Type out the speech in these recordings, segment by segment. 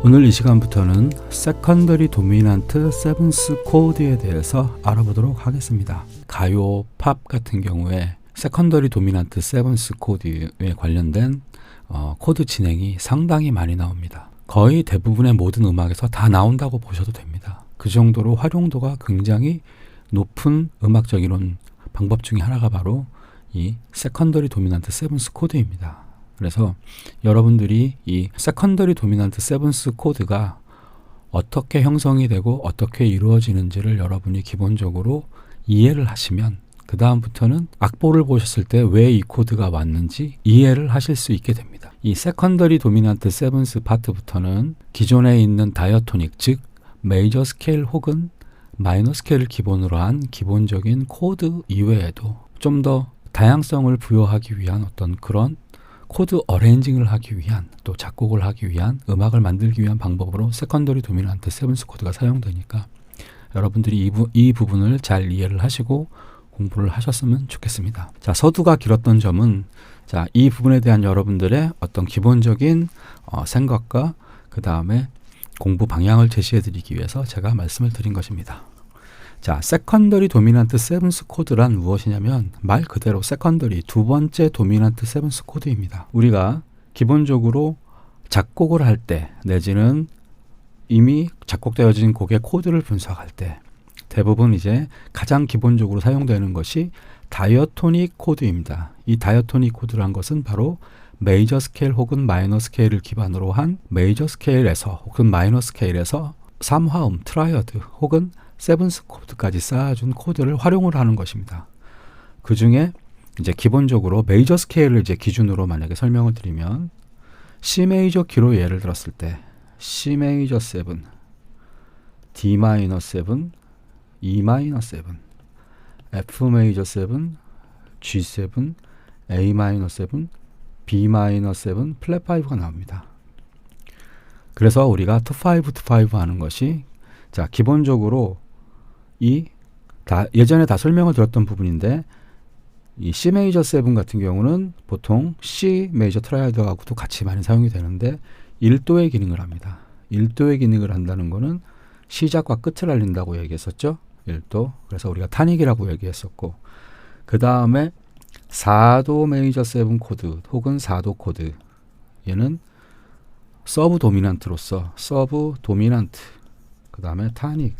오늘 이 시간부터는 세컨더리 도미넌트 세븐스 코드에 대해서 알아보도록 하겠습니다. 가요, 팝 같은 경우에 세컨더리 도미넌트 세븐스 코드에 관련된 코드 진행이 상당히 많이 나옵니다. 거의 대부분의 모든 음악에서 다 나온다고 보셔도 됩니다. 그 정도로 활용도가 굉장히 높은 음악적 이론 방법 중에 하나가 바로 이 세컨더리 도미넌트 세븐스 코드입니다. 그래서 여러분들이 이 세컨더리 도미넌트 세븐스 코드가 어떻게 형성이 되고 어떻게 이루어지는지를 여러분이 기본적으로 이해를 하시면 그 다음부터는 악보를 보셨을 때 왜 이 코드가 왔는지 이해를 하실 수 있게 됩니다. 이 세컨더리 도미넌트 세븐스 파트부터는 기존에 있는 다이어토닉, 즉 메이저 스케일 혹은 마이너 스케일을 기본으로 한 기본적인 코드 이외에도 좀 더 다양성을 부여하기 위한 어떤 그런 코드 어레인징을 하기 위한, 또 작곡을 하기 위한, 음악을 만들기 위한 방법으로 세컨더리 도미넌트 세븐스 코드가 사용되니까 여러분들이 이 부분을 잘 이해를 하시고 공부를 하셨으면 좋겠습니다. 자, 서두가 길었던 점은 자, 이 부분에 대한 여러분들의 어떤 기본적인 생각과 그 다음에 공부 방향을 제시해 드리기 위해서 제가 말씀을 드린 것입니다. 자, 세컨더리 도미넌트 세븐스 코드란 무엇이냐면 말 그대로 세컨더리 두 번째 도미넌트 세븐스 코드입니다. 우리가 기본적으로 작곡을 할 때 내지는 이미 작곡되어진 곡의 코드를 분석할 때 대부분 이제 가장 기본적으로 사용되는 것이 다이어토닉 코드입니다. 이 다이어토닉 코드란 것은 바로 메이저 스케일 혹은 마이너 스케일을 기반으로 한 메이저 스케일에서 혹은 마이너 스케일에서 3화음, 트라이어드 혹은 세븐스 코드까지 쌓아준 코드를 활용을 하는 것입니다. 그 중에 이제 기본적으로 메이저 스케일을 이제 기준으로 만약에 설명을 드리면 C 메이저 키로 예를 들었을 때 C 메이저 7, D 마이너 7, E 마이너 7, F 메이저 7, G7, A 마이너 7, B 마이너 7, 플랫 5가 나옵니다. 그래서 우리가 2-5 하는 것이 자, 기본적으로 예전에 다 설명을 드렸던 부분인데 이 C 메이저 7 같은 경우는 보통 C 메이저 트라이어드하고도 같이 많이 사용이 되는데 1도의 기능을 합니다. 1도의 기능을 한다는 거는 시작과 끝을 알린다고 얘기했었죠. 1도. 그래서 우리가 타닉이라고 얘기했었고 그 다음에 4도 메이저 7 코드 혹은 4도 코드 얘는 서브 도미넌트로서 서브 도미넌트 그 다음에 타닉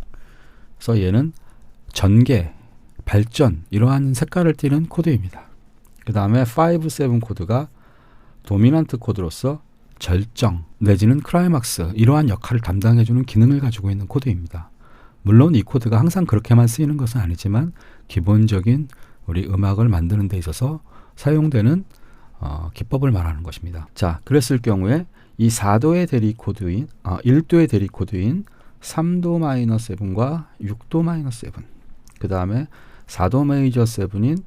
그래서 얘는 전개, 발전 이러한 색깔을 띠는 코드입니다. 그 다음에 5-7 코드가 도미넌트 코드로서 절정 내지는 클라이막스 이러한 역할을 담당해주는 기능을 가지고 있는 코드입니다. 물론 이 코드가 항상 그렇게만 쓰이는 것은 아니지만 기본적인 우리 음악을 만드는 데 있어서 사용되는 기법을 말하는 것입니다. 자, 그랬을 경우에 이 4도의 대리 코드인 1도의 대리 코드인 3도 마이너 7과 6도 마이너 7 그 다음에 4도 메이저 7인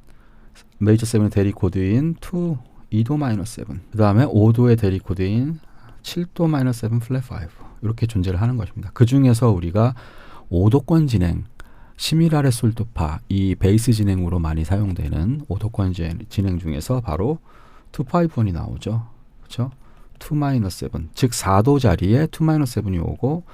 메이저 7의 대리 코드인 2도 마이너 7 그 다음에 5도의 대리 코드인 7도 마이너 7 플랫 5 이렇게 존재를 하는 것입니다. 그 중에서 우리가 5도권 진행 시미라레 솔도파 이 베이스 진행으로 많이 사용되는 5도권 진행 중에서 바로 2-5이 나오죠. 그렇죠? 2-7 즉 4도 자리에 2-7이 오고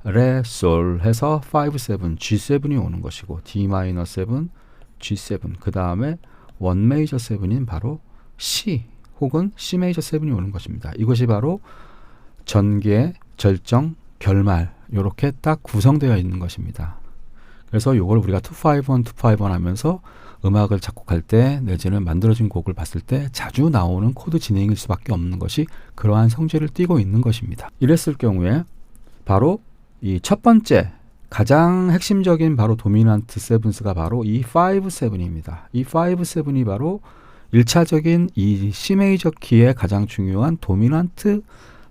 레, 솔 해서 5-7, G7이 오는 것이고 D-7, G7 그 다음에 1 메이저 7인 바로 C 혹은 C 메이저 7이 오는 것입니다. 이것이 바로 전개, 절정, 결말 이렇게 딱 구성되어 있는 것입니다. 그래서 이걸 우리가 2-5-1 하면서 음악을 작곡할 때 내지는 만들어진 곡을 봤을 때 자주 나오는 코드 진행일 수밖에 없는 것이 그러한 성질을 띠고 있는 것입니다. 이랬을 경우에 바로 이 첫 번째 가장 핵심적인 바로 도미넌트 세븐스가 바로 이 5-7입니다. 이 5-7이 바로 1차적인 이 C 메이저 키의 가장 중요한 도미넌트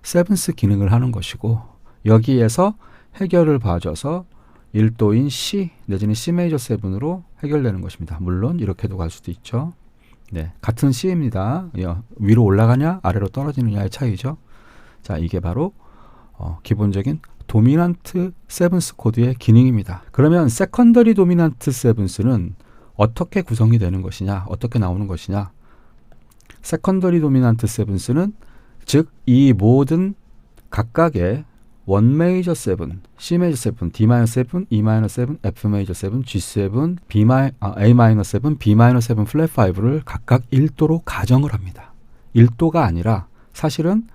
세븐스 기능을 하는 것이고 여기에서 해결을 봐줘서 1도인 C 내지는 C 메이저 7으로 해결되는 것입니다. 물론 이렇게도 갈 수도 있죠. 네, 같은 C입니다. 위로 올라가냐 아래로 떨어지느냐의 차이죠. 자, 이게 바로 기본적인 도미넌트 세븐스 코드의 기능입니다. 그러면 세컨더리 도미넌트 세븐스는 어떻게 구성이 되는 것이냐, 어떻게 나오는 것이냐? 세컨더리 도미넌트 세븐스는 즉 이 모든 각각의 원 메이저 7, C 메이저 7, D 마이너 7, E 마이너 7, F 메이저 7, G7, A 마이너 7, B 마이너 7 플랫 5를 각각 1도로 가정을 합니다. 1도가 아니라 사실은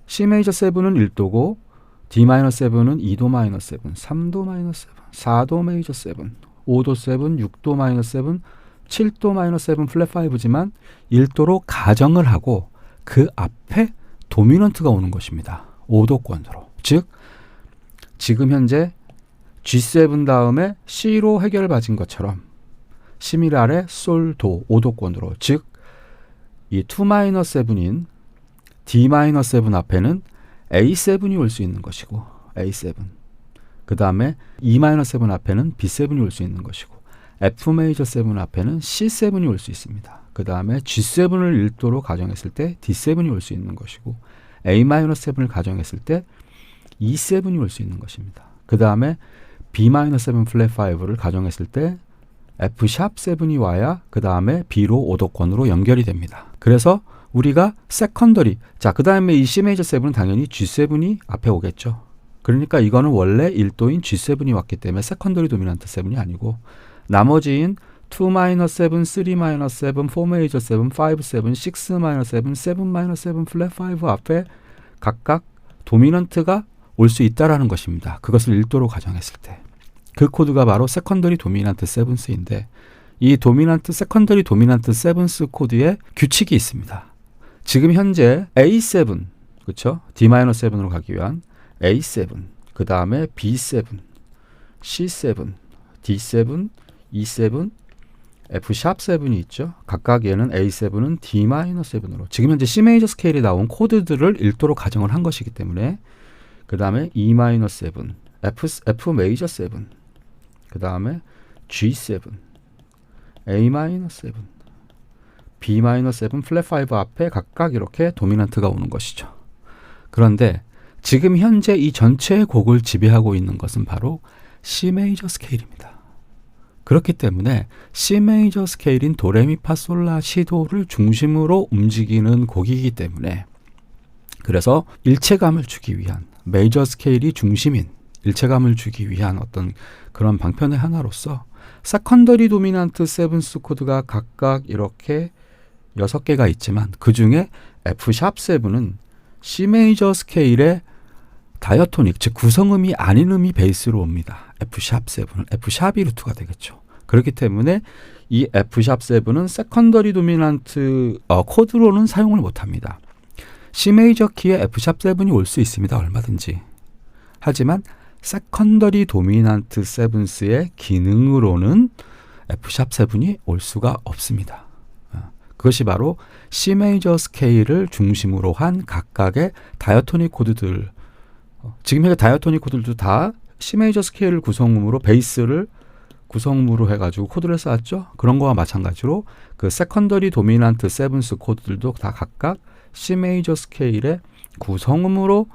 C 메이저 7은 1도고 D 마이너 7은 2도 마이너 7, 3도 마이너 7, 4도 메이저 7, 5도 7, 6도 마이너 7, 7도 마이너 7 플랫 5지만 1도로 가정을 하고 그 앞에 도미넌트가 오는 것입니다. 5도권으로. 즉 지금 현재 G7 다음에 C로 해결을 받은 것처럼 시밀하레 솔도 5도권으로 즉 이 2-7인 D-7 앞에는 A7이 올 수 있는 것이고 A7 그 다음에 E-7 앞에는 B7이 올 수 있는 것이고 F 메이저 7 앞에는 C7이 올 수 있습니다. 그 다음에 G7을 1도로 가정했을 때 D7이 올 수 있는 것이고 A-7을 가정했을 때 E7이 올 수 있는 것입니다. 그 다음에 B-7 플랫 5를 가정했을 때 F#7이 와야 그 다음에 B로 5도권으로 연결이 됩니다. 그래서 우리가 세컨더리 자, 그 다음에 이 C 메이저 7은 당연히 G7이 앞에 오겠죠. 그러니까 이거는 원래 1도인 G7이 왔기 때문에 세컨더리 도미넌트 7이 아니고 나머지인 2-7, 3-7, 4 메이저 7, 5-7, 6-7, 7-7 플랫 5 앞에 각각 도미넌트가 올 수 있다라는 것입니다. 그것을 1도로 가정했을 때. 그 코드가 바로 세컨더리 도미넌트 7스인데 이 도미넌트 세컨더리 도미넌트 7스 코드에 규칙이 있습니다. 지금 현재 A7 그렇죠? D-7으로 가기 위한 A7 그 다음에 B7 C7 D7 E7 F#7이 있죠. 각각 얘는 A7은 D-7으로 지금 현재 C 메이저 스케일이 나온 코드들을 1도로 가정을 한 것이기 때문에 그 다음에 E-7 F 메이저 7 그 다음에 G7 A-7 B-7 플랫 5 앞에 각각 이렇게 도미넌트가 오는 것이죠. 그런데 지금 현재 이 전체의 곡을 지배하고 있는 것은 바로 C 메이저 스케일입니다. 그렇기 때문에 C 메이저 스케일인 도레미파솔라 시도를 중심으로 움직이는 곡이기 때문에 그래서 일체감을 주기 위한 메이저 스케일이 중심인 일체감을 주기 위한 어떤 그런 방편의 하나로서 세컨더리 도미넌트 7스 코드가 각각 이렇게 6개가 있지만 그 중에 F#7은 C 메이저 스케일의 다이어토닉, 즉 구성음이 아닌 음이 베이스로 옵니다. F#7은 F#이 루트가 되겠죠. 그렇기 때문에 이 F#7은 세컨더리 도미넌트 코드로는 사용을 못합니다. C 메이저 키에 F#7이 올 수 있습니다. 얼마든지. 하지만 세컨더리 도미넌트 7스의 기능으로는 F#7이 올 수가 없습니다. 그것이 바로 C 메이저 스케일을 중심으로 한 각각의 다이어토닉 코드들 지금 현재 다이어토닉 코드들도 다 C 메이저 스케일 구성음으로 베이스를 구성음으로 해가지고 코드를 쌓았죠. 그런 거와 마찬가지로 그 세컨더리 도미넌트 7스 코드들도 다 각각 C 메이저 스케일의 구성음으로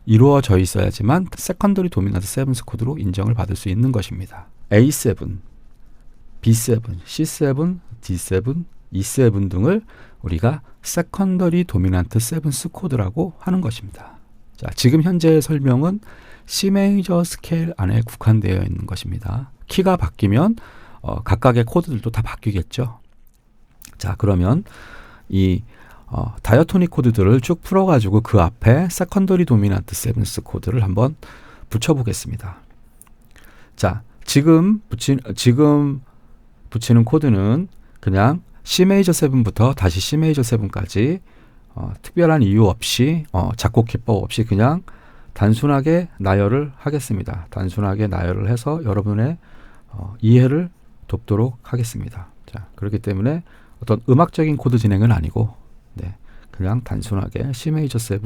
이루어져 있어야지만 세컨더리 도미넌트 7스 코드로 인정을 받을 수 있는 것입니다. A7, B7, C7, D7, E7 등을 우리가 세컨더리 도미넌트 7스 코드라고 하는 것입니다. 자, 지금 현재의 설명은 C 메이저 스케일 안에 국한되어 있는 것입니다. 키가 바뀌면 각각의 코드들도 다 바뀌겠죠. 자, 그러면 이 다이어토닉 코드들을 쭉 풀어가지고 그 앞에 세컨더리 도미넌트 7스 코드를 한번 붙여보겠습니다. 자, 지금 붙이는 코드는 그냥 C 메이저 7부터 다시 C 메이저 7까지 특별한 이유 없이 작곡 기법 없이 그냥 단순하게 나열을 하겠습니다. 단순하게 나열을 해서 여러분의 이해를 돕도록 하겠습니다. 자, 그렇기 때문에 어떤 음악적인 코드 진행은 아니고 네, 그냥 단순하게 C 메이저 7,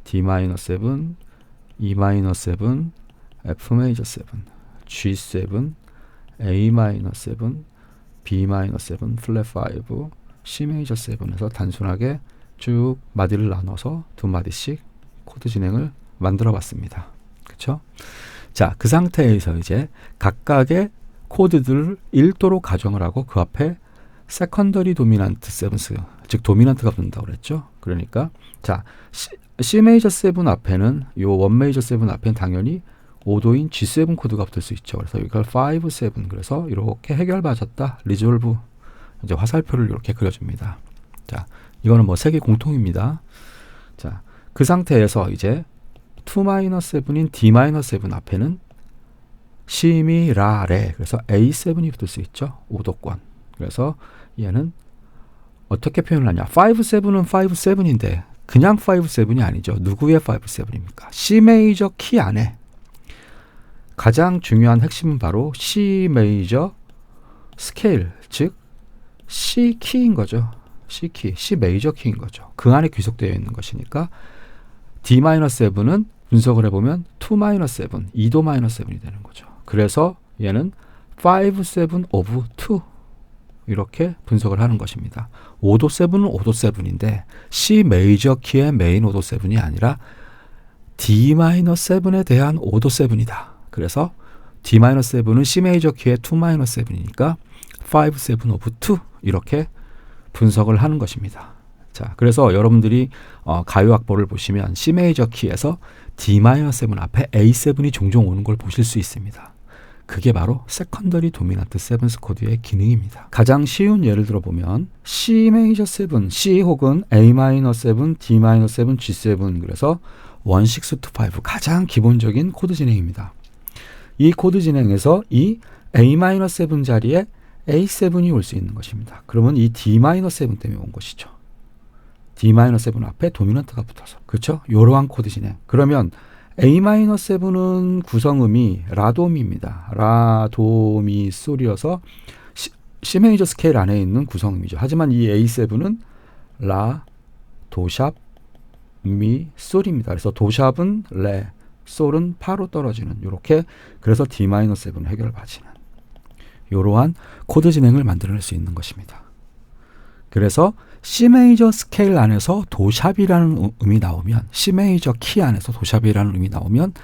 D-7, E-7, F 메이저 7, G7, A-7, B-7 플랫 5, C 메이저 7에서 단순하게 쭉 마디를 나눠서 두 마디씩 코드 진행을 만들어 봤습니다. 그렇죠? 자, 그 상태에서 이제 각각의 코드들을 1도로 가정을 하고 그 앞에 세컨더리 도미넌트 7스, 즉 도미넌트가 붙는다고 그랬죠. 그러니까 자 C 메이저 7 앞에는 요 1 메이저 7 앞에는 당연히 5도인 G7 코드가 붙을 수 있죠. 그래서 이걸 5, 7 그래서 이렇게 해결받았다. 리졸브 이제 화살표를 이렇게 그려줍니다. 자 이거는 뭐 세계 공통입니다. 자 그 상태에서 이제 2-7인 D-7 앞에는 C, 미, 라, 레 그래서 A7이 붙을 수 있죠. 5도권. 그래서 얘는 어떻게 표현을 하냐. 5, 7은 5, 7인데 그냥 5, 7이 아니죠. 누구의 5, 7입니까? C 메이저 키 안에 가장 중요한 핵심은 바로 C 메이저 스케일, 즉 C 키인 거죠. C 키, C 메이저 키인 거죠. 그 안에 귀속되어 있는 것이니까 D-7은 분석을 해보면 2-7, 2도 7이 되는 거죠. 그래서 얘는 5, 7 of 2 이렇게 분석을 하는 것입니다. 5도 7은 5도 7인데 C 메이저 키의 메인 5도 7이 아니라 D-7에 대한 5도 7이다. 그래서 D-7은 C 메이저 키의 2-7이니까 5, 7 of 2 이렇게 분석을 하는 것입니다. 자, 그래서 여러분들이 가요악보를 보시면 C 메이저 키에서 D-7 앞에 A7이 종종 오는 걸 보실 수 있습니다. 그게 바로 세컨더리 도미넌트 세븐스 코드의 기능입니다. 가장 쉬운 예를 들어보면 C 메이저 7, C 혹은 A-7, D-7, G7 그래서 1, 6, 2, 5 가장 기본적인 코드 진행입니다. 이 코드 진행에서 이 A-7 자리에 A7이 올 수 있는 것입니다. 그러면 이 D-7 때문에 온 것이죠. D-7 앞에 도미넌트가 붙어서 그렇죠? 이러한 코드 진행. 그러면 A-7은 구성음이 라도미입니다. 라도미 솔이어서 C 메이저 스케일 안에 있는 구성음이죠. 하지만 이 A7은 라, 도샵, 미, 솔입니다. 그래서 도샵은 레, 솔은 파로 떨어지는 이렇게 그래서 D-7 해결받치는 이러한 코드 진행을 만들어낼 수 있는 것입니다. 그래서 C 메이저 스케일 안에서 도샵이라는 음이 나오면 C 메이저 키 안에서 도샵이라는 음이 나오면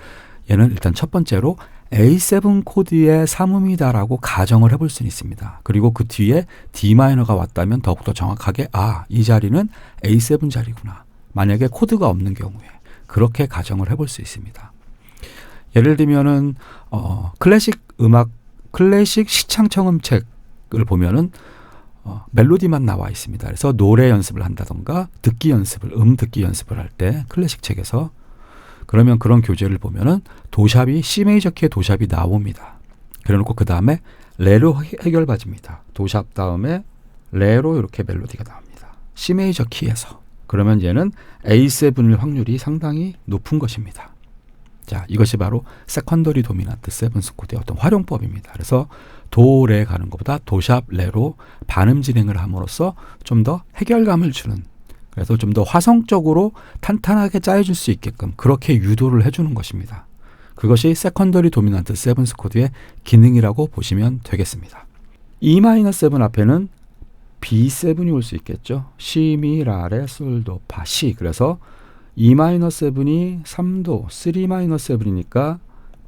얘는 일단 첫 번째로 A7 코드의 3음이다라고 가정을 해볼 수는 있습니다. 그리고 그 뒤에 D-가 왔다면 더욱더 정확하게 이 자리는 A7 자리구나. 만약에 코드가 없는 경우에 그렇게 가정을 해볼 수 있습니다. 예를 들면은 클래식 음악 클래식 시창청 책을 보면은 멜로디만 나와 있습니다. 그래서 노래 연습을 한다던가 듣기 연습을 듣기 연습을 할 때 클래식 책에서 그러면 그런 교재를 보면은 도샵이 C 메이저 키의 도샵이 나옵니다. 그래놓고 그 다음에 레로 해결받습니다. 도샵 다음에 레로 이렇게 멜로디가 나옵니다. C 메이저 키에서 그러면 얘는 A7일 확률이 상당히 높은 것입니다. 자, 이것이 바로 세컨더리 도미넌트 세븐스 코드의 어떤 활용법입니다. 그래서 도, 레 가는 것보다 도샵, 레로 반음 진행을 함으로써 좀 더 해결감을 주는 그래서 좀 더 화성적으로 탄탄하게 짜여줄 수 있게끔 그렇게 유도를 해주는 것입니다. 그것이 세컨더리 도미넌트 세븐스 코드의 기능이라고 보시면 되겠습니다. E-7 앞에는 B7이 올 수 있겠죠. C, 미, 라, 레, 솔, 도, 파, 시 그래서 E-7이 3도, 3-7이니까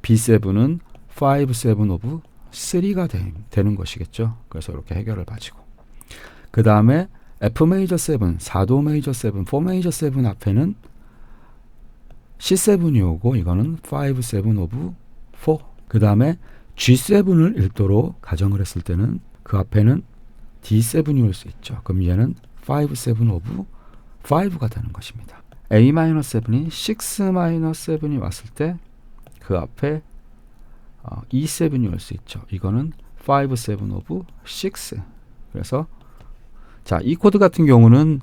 B7은 5, 7 of 3가 되는 것이겠죠. 그래서 이렇게 해결을 봐지고 그 다음에 F 메이저 7, 4도 메이저 7, 4 메이저 7 앞에는 C7이 오고 이거는 5, 7 of 4 그 다음에 G7을 1도로 가정을 했을 때는 그 앞에는 D7이 올 수 있죠. 그럼 얘는 5, 7 of 5가 되는 것입니다. A-7이 6, 7이 왔을 때 그 앞에 E7이 올 수 있죠. 이거는 5, 7 of 6 그래서 자, 이 코드 같은 경우는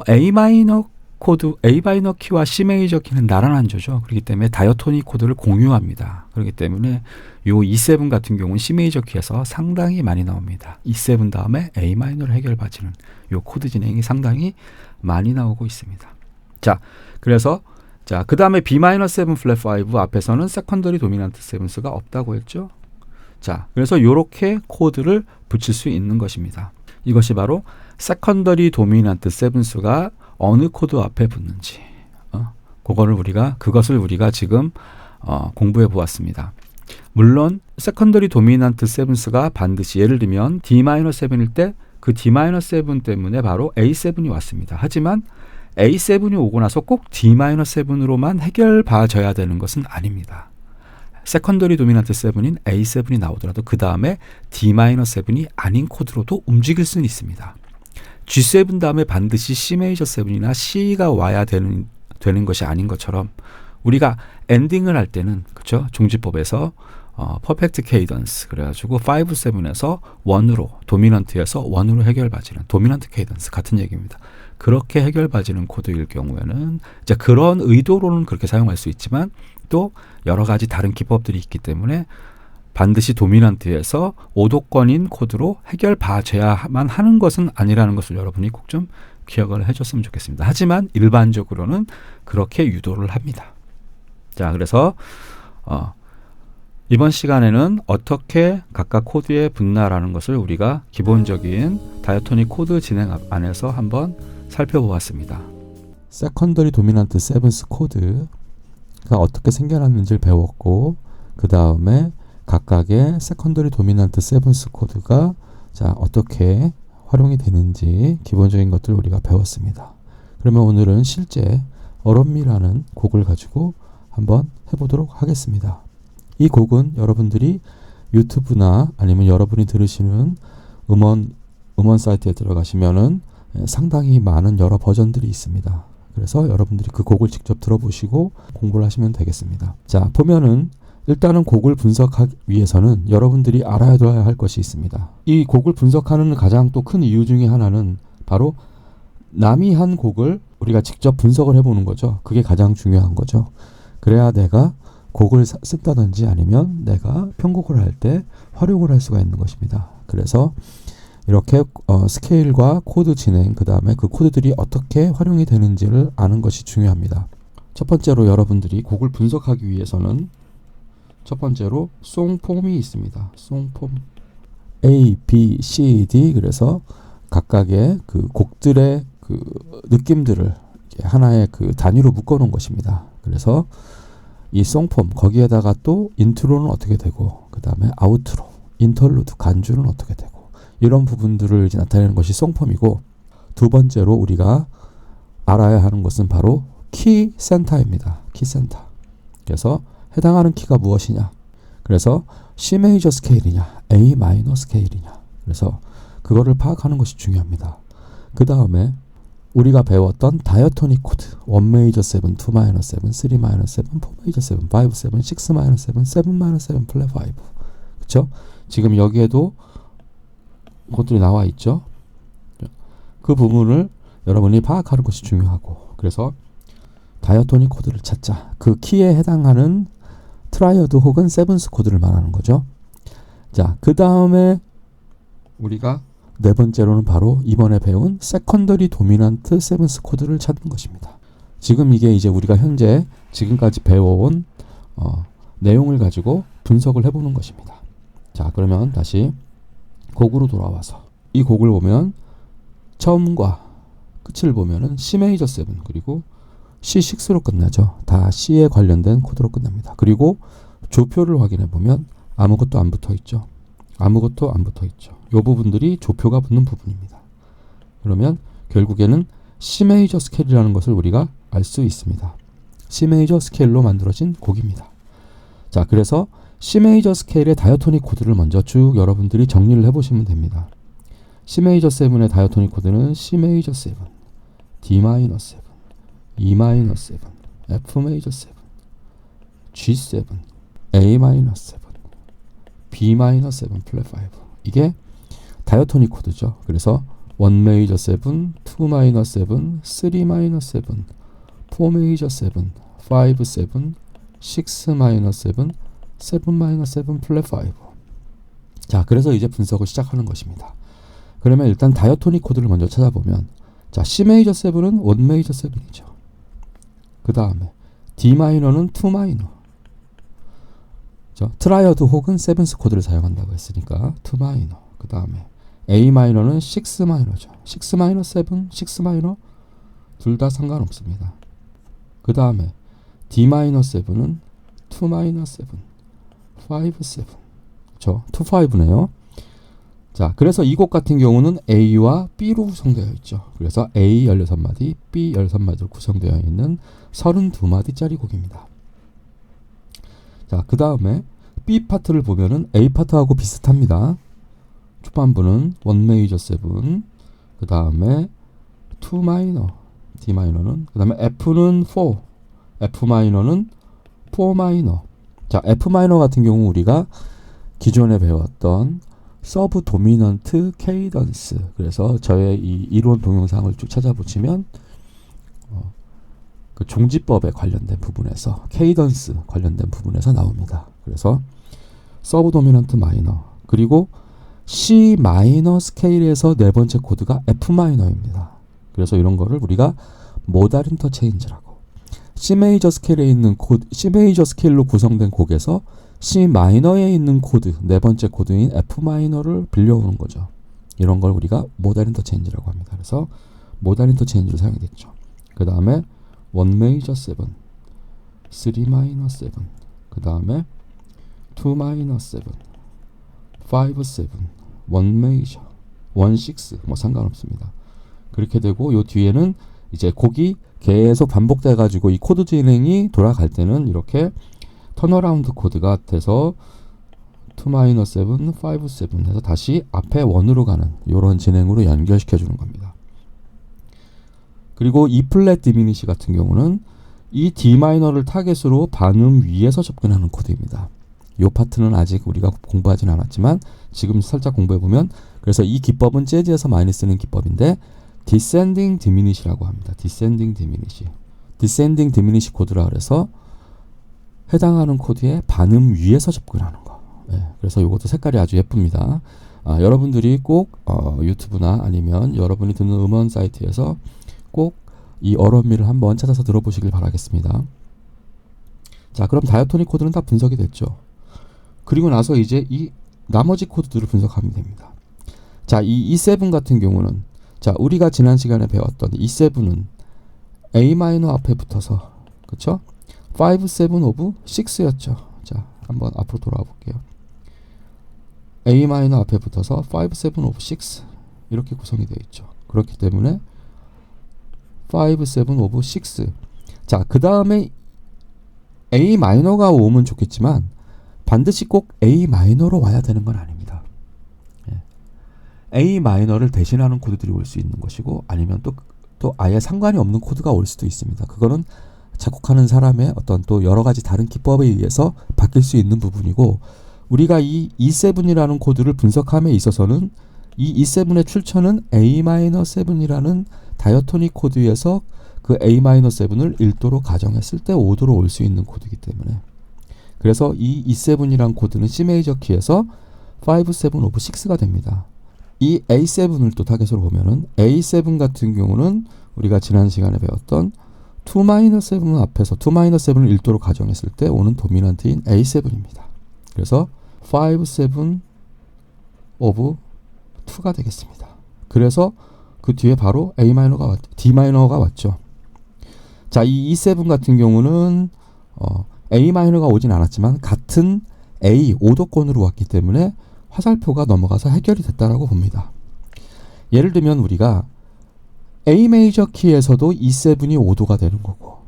A 마이너 코드, A 마이너 키와 C 메이저 키는 나란한 조죠. 그렇기 때문에 다이어토닉 코드를 공유합니다. 그렇기 때문에 요 E7 같은 경우는 C 메이저 키에서 상당히 많이 나옵니다. E7 다음에 A 마이너를 해결받치는 요 코드 진행이 상당히 많이 나오고 있습니다. 자, 그래서 자, 그 다음에 B-7 플랫 5 앞에서는 세컨더리 도미넌트 세븐스가 없다고 했죠. 자, 그래서 요렇게 코드를 붙일 수 있는 것입니다. 이것이 바로 세컨더리 도미넌트 세븐스가 어느 코드 앞에 붙는지 그것을 우리가 지금 공부해 보았습니다. 물론 세컨더리 도미넌트 세븐스가 반드시 예를 들면 D-7일 때 그 D-7 때문에 바로 A7이 왔습니다. 하지만 A7이 오고 나서 꼭 D-7으로만 해결 봐져야 되는 것은 아닙니다. 세컨더리 도미넌트 7인 A7이 나오더라도 그 다음에 D-7이 아닌 코드로도 움직일 수는 있습니다. G7 다음에 반드시 C 메이저 7이나 C가 와야 되는 것이 아닌 것처럼 우리가 엔딩을 할 때는 그렇죠? 종지법에서 퍼펙트 케이던스 그래가지고 5-7에서 1으로 도미넌트에서 1으로 해결받이는 도미넌트 케이던스 같은 얘기입니다. 그렇게 해결받이는 코드일 경우에는 이제 그런 의도로는 그렇게 사용할 수 있지만 또 여러 가지 다른 기법들이 있기 때문에 반드시 도미넌트에서 5도권인 코드로 해결봐줘야만 하는 것은 아니라는 것을 여러분이 꼭 좀 기억을 해줬으면 좋겠습니다. 하지만 일반적으로는 그렇게 유도를 합니다. 자, 그래서 이번 시간에는 어떻게 각각 코드에 붙나라는 것을 우리가 기본적인 다이아토닉 코드 진행 안에서 한번 살펴보았습니다. 세컨더리 도미넌트 세븐스 코드가 어떻게 생겨났는지를 배웠고 그 다음에 각각의 세컨더리 도미넌트 세븐스 코드가 자 어떻게 활용이 되는지 기본적인 것들을 우리가 배웠습니다. 그러면 오늘은 실제 어럼미라는 곡을 가지고 한번 해보도록 하겠습니다. 이 곡은 여러분들이 유튜브나 아니면 여러분이 들으시는 음원 사이트에 들어가시면은 상당히 많은 여러 버전들이 있습니다. 그래서 여러분들이 그 곡을 직접 들어보시고 공부를 하시면 되겠습니다. 자, 보면은 일단은 곡을 분석하기 위해서는 여러분들이 알아둬야 할 것이 있습니다. 이 곡을 분석하는 가장 또 큰 이유 중에 하나는 바로 남이 한 곡을 우리가 직접 분석을 해보는 거죠. 그게 가장 중요한 거죠. 그래야 내가 곡을 쓴다든지 아니면 내가 편곡을 할 때 활용을 할 수가 있는 것입니다. 그래서 이렇게 스케일과 코드 진행, 그 다음에 그 코드들이 어떻게 활용이 되는지를 아는 것이 중요합니다. 첫 번째로 여러분들이 곡을 분석하기 위해서는 첫 번째로 송폼이 있습니다. 송폼 A, B, C, D 그래서 각각의 그 곡들의 그 느낌들을 하나의 그 단위로 묶어놓은 것입니다. 그래서 이 송폼 거기에다가 또 인트로는 어떻게 되고 그 다음에 아우트로, 인터루드, 간주는 어떻게 되고 이런 부분들을 이제 나타내는 것이 송폼이고 두 번째로 우리가 알아야 하는 것은 바로 키 센터입니다. 키 센터. 그래서 해당하는 키가 무엇이냐? 그래서 C 메이저 스케일이냐, A 마이너 스케일이냐. 그래서 그거를 파악하는 것이 중요합니다. 그 다음에 우리가 배웠던 다이아토닉 코드 1 메이저 7, 2 마이너 7, 3 마이너 7, 4 메이저 7, 5 7, 6 마이너 7, 7 마이너 7 플랫 5. 그렇죠? 지금 여기에도 것들이 나와 있죠. 그 부분을 여러분이 파악하는 것이 중요하고 그래서 다이아토닉 코드를 찾자. 그 키에 해당하는 트라이어드 혹은 세븐스 코드를 말하는 거죠. 자, 그 다음에 우리가 네 번째로는 바로 이번에 배운 세컨더리 도미넌트 세븐스 코드를 찾는 것입니다. 지금 이게 이제 우리가 현재 지금까지 배워온 내용을 가지고 분석을 해보는 것입니다. 자, 그러면 다시 곡으로 돌아와서 이 곡을 보면 처음과 끝을 보면은 C 메이저 7 그리고 C6로 끝나죠. 다 C에 관련된 코드로 끝납니다. 그리고 조표를 확인해 보면 아무것도 안 붙어 있죠. 아무것도 안 붙어 있죠. 이 부분들이 조표가 붙는 부분입니다. 그러면 결국에는 C 메이저 스케일이라는 것을 우리가 알 수 있습니다. C 메이저 스케일로 만들어진 곡입니다. 자, 그래서 C 메이저 스케일의 다이아토닉 코드를 먼저 쭉 여러분들이 정리를 해보시면 됩니다. C 메이저 7의 다이아토닉 코드는 C 메이저 7, D 마이너 7, E 마이너 7, F 메이저 7, G7, A 마이너 7, B 마이너 7 플랫 5. 이게 다이아토닉 코드죠. 그래서 1 메이저 7, 2 마이너 7, 3 마이너 7, 4 메이저 7, 5 7, 6 마이너 7, 7 마이너 7 플랫 5. 자, 그래서 이제 분석을 시작하는 것입니다. 그러면 일단 다이아토닉 코드를 먼저 찾아보면 자, C 메이저 7은 1 메이저 7이죠. 그 다음에 D 마이너는 2 마이너. 트라이어드 혹은 세븐스 코드를 사용한다고 했으니까 2 마이너. 그 다음에 A 마이너는 6 마이너죠. 6 마이너 7, 6 마이너 둘 다 상관없습니다. 그 다음에 D 마이너 7은 2 마이너 7, 5 7. 그렇죠? 2 5네요. 자, 그래서 이 곡 같은 경우는 A와 B로 구성되어 있죠. 그래서 A 16마디, B 16마디로 구성되어 있는 32마디짜리 곡입니다. 자, 그 다음에 B 파트를 보면은 A 파트하고 비슷합니다. 초반부는 1 메이저 7, 그 다음에 2 마이너, D 마이너는, 그 다음에 F는 4, F 마이너는 4 마이너. 자, F 마이너 같은 경우 우리가 기존에 배웠던 서브 도미넌트 케이던스, 그래서 저의 이 이론 동영상을 쭉 찾아보시면 그 종지법에 관련된 부분에서 케이던스 관련된 부분에서 나옵니다. 그래서 서브 도미넌트 마이너, 그리고 C 마이너 스케일에서 네 번째 코드가 F 마이너입니다. 그래서 이런 거를 우리가 모달 인터체인지라고, C 메이저 스케일에 있는 코드, C 메이저 스케일로 구성된 곡에서 C 마이너에 있는 코드, 네 번째 코드인 F 마이너를 빌려오는 거죠. 이런 걸 우리가 모달 인터체인지라고 합니다. 그래서 모달 인터체인지로 사용이 됐죠. 그 다음에 1 메이저 7, 3 마이너 7, 그 다음에 2 마이너 7, 5 7, 1 메이저, 1 6, 뭐 상관없습니다. 그렇게 되고 요 뒤에는 이제 곡이 계속 반복돼 가지고 이 코드 진행이 돌아갈 때는 이렇게 턴어라운드 코드가 돼서 2 마이너 7, 5 7 해서 다시 앞에 1으로 가는 이런 진행으로 연결시켜 주는 겁니다. 그리고 E 플랫 디미니시 같은 경우는 이 D 마이너를 타겟으로 반음 위에서 접근하는 코드입니다. 이 파트는 아직 우리가 공부하진 않았지만 지금 살짝 공부해 보면, 그래서 이 기법은 재즈에서 많이 쓰는 기법인데 디센딩 디미니시라고 합니다. 디센딩 디미니시 코드라 그래서 해당하는 코드에 반음 위에서 접근하는 거. 그래서 이것도 색깔이 아주 예쁩니다. 여러분들이 꼭 유튜브나 아니면 여러분이 듣는 음원 사이트에서 꼭 이 어원미를 한번 찾아서 들어보시길 바라겠습니다. 자, 그럼 다이아토닉 코드는 다 분석이 됐죠. 그리고 나서 이제 이 나머지 코드들을 분석하면 됩니다. 자, 이 E7 같은 경우는, 자, 우리가 지난 시간에 배웠던 E7은 A 마이너 앞에 붙어서, 그쵸? 5, 7 오브 6였죠. 자, 한번 앞으로 돌아와 볼게요. A 마이너 앞에 붙어서 5, 7 오브 6 이렇게 구성이 되어 있죠. 그렇기 때문에 5, 7 오브 6. 자, 그 다음에 A 마이너가 오면 좋겠지만 반드시 꼭 A 마이너로 와야 되는 건 아닙니다. A 마이너를 대신하는 코드들이 올 수 있는 것이고, 아니면 또 아예 상관이 없는 코드가 올 수도 있습니다. 그거는 작곡하는 사람의 어떤 또 여러 가지 다른 기법에 의해서 바뀔 수 있는 부분이고, 우리가 이 E7이라는 코드를 분석함에 있어서는 이 E7의 출처는 A-7이라는 다이어토닉 코드에서 그 A-7을 1도로 가정했을 때 5도로 올 수 있는 코드이기 때문에, 그래서 이 E7이란 코드는 C 메이저 키에서 5, 7 오브 6가 됩니다. 이 A7을 또 타겟으로 보면은 A7 같은 경우는 우리가 지난 시간에 배웠던 2-7 앞에서 2-7을 1도로 가정했을 때 오는 도미넌트인 A7입니다. 그래서 5, 7 오브 2가 되겠습니다. 그래서 그 뒤에 바로 A 마이너가 D 마이너가 왔죠. 자, 이 E7 같은 경우는 A 마이너가 오진 않았지만 같은 A 5도권으로 왔기 때문에 화살표가 넘어가서 해결이 됐다라고 봅니다. 예를 들면 우리가 A 메이저 키에서도 E7이 5도가 되는 거고,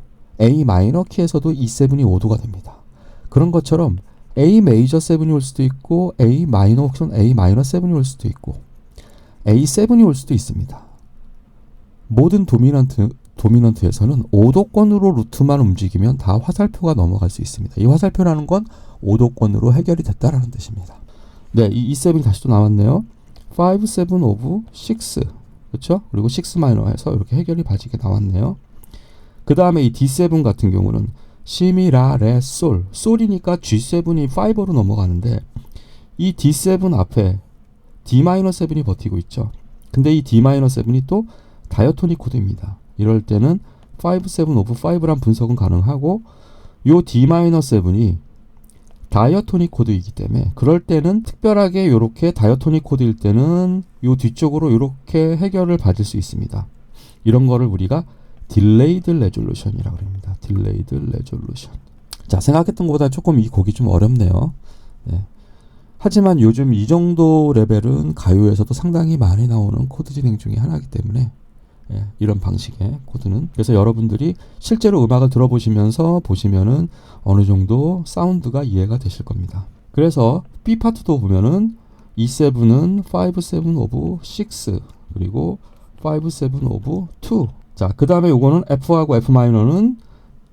A 마이너 키에서도 E7이 5도가 됩니다. 그런 것처럼 A 메이저 7이 올 수도 있고, A 마이너 혹은 A 마이너 7이 올 수도 있고, A7이 올 수도 있습니다. 모든 도미넌트에서는 5도권으로 루트만 움직이면 다 화살표가 넘어갈 수 있습니다. 이 화살표라는 건 5도권으로 해결이 됐다라는 뜻입니다. 네, 이 E7이 다시 또 나왔네요. 5, 7 오브 6. 그렇죠? 그리고 6 마이너에서 이렇게 해결이 봐지게 나왔네요. 그 다음에 이 D7 같은 경우는 C, 미, 라, 레, 솔. 솔이니까 G7이 5로 넘어가는데, 이 D7 앞에 D-7이 버티고 있죠. 근데 이 D-7이 또 다이어토닉 코드입니다. 이럴 때는 5, 7 오브 5란 분석은 가능하고, 요 D-7이 다이어토닉 코드이기 때문에 그럴 때는 특별하게 이렇게 다이어토닉 코드일 때는 요 뒤쪽으로 이렇게 해결을 받을 수 있습니다. 이런 거를 우리가 딜레이드 레졸루션이라고 합니다. 딜레이드 레졸루션. 자, 생각했던 것보다 조금 이 곡이 좀 어렵네요. 네. 하지만 요즘 이 정도 레벨은 가요에서도 상당히 많이 나오는 코드 진행 중에 하나이기 때문에 이런 방식의 코드는 그래서 여러분들이 실제로 음악을 들어보시면서 보시면은 어느 정도 사운드가 이해가 되실 겁니다. 그래서 B 파트도 보면은 E7은 5/7 오브 6 그리고 5/7 오브 2. 자, 그 다음에 요거는 F하고 F 마이너는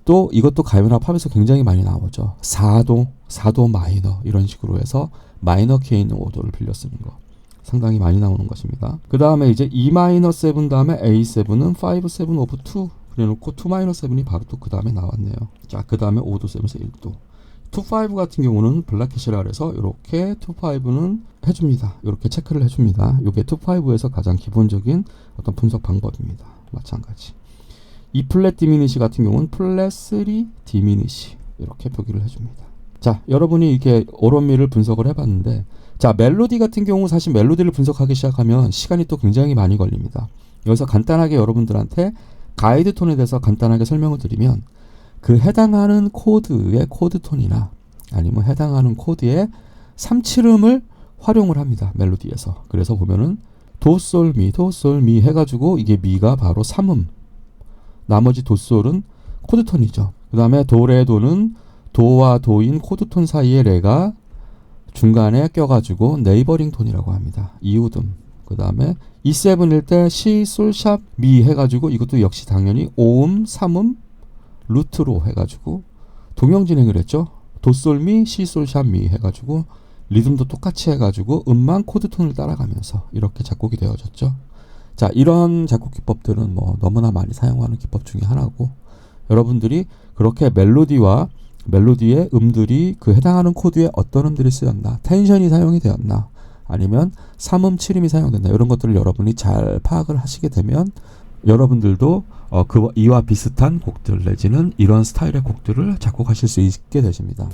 또 이것도 가요나 팝에서 굉장히 많이 나오죠. 4도 마이너 이런 식으로 해서 마이너 키에 있는 오도를 빌려 쓰는 거 상당히 많이 나오는 것입니다. 그 다음에 이제 E 마이너 7 다음에 A7은 5/7 오브 2 그래놓고 2 마이너 7이 바로 또 그 다음에 나왔네요. 자, 그 다음에 5도 7에서 1도 2/5 같은 경우는 블랙캣이라 그래서 이렇게 2/5는 해줍니다. 이렇게 체크를 해줍니다. 이게 2/5에서 가장 기본적인 어떤 분석 방법입니다. 마찬가지. 이 플랫 디미니시 같은 경우는 플랫 3 디미니시 이렇게 표기를 해줍니다. 자, 여러분이 이렇게 오론미를 분석을 해봤는데 자, 멜로디 같은 경우 사실 멜로디를 분석하기 시작하면 시간이 또 굉장히 많이 걸립니다. 여기서 간단하게 여러분들한테 가이드 톤에 대해서 간단하게 설명을 드리면 그 해당하는 코드의 코드톤이나 아니면 해당하는 코드의 3칠음을 활용을 합니다. 멜로디에서. 그래서 보면은 도솔미 도솔미 해가지고 이게 미가 바로 3음 나머지 도솔은 코드톤이죠. 그 다음에 도레도는 도와 도인 코드톤 사이에 레가 중간에 껴가지고 네이버링 톤이라고 합니다. 이웃음. 그 다음에 E7일 때 시, 솔, 샵, 미 해가지고 이것도 역시 당연히 5음, 3음, 루트로 해가지고 동형 진행을 했죠. 도솔미, 시, 솔, 샵, 미 해가지고 리듬도 똑같이 해가지고 음만 코드톤을 따라가면서 이렇게 작곡이 되어졌죠. 자, 이런 작곡 기법들은 뭐 너무나 많이 사용하는 기법 중에 하나고 여러분들이 그렇게 멜로디의 음들이 그 해당하는 코드에 어떤 음들이 쓰였나 텐션이 사용이 되었나 아니면 3음, 7음이 사용됐나 이런 것들을 여러분이 잘 파악을 하시게 되면 여러분들도 이와 비슷한 곡들 내지는 이런 스타일의 곡들을 작곡하실 수 있게 되십니다.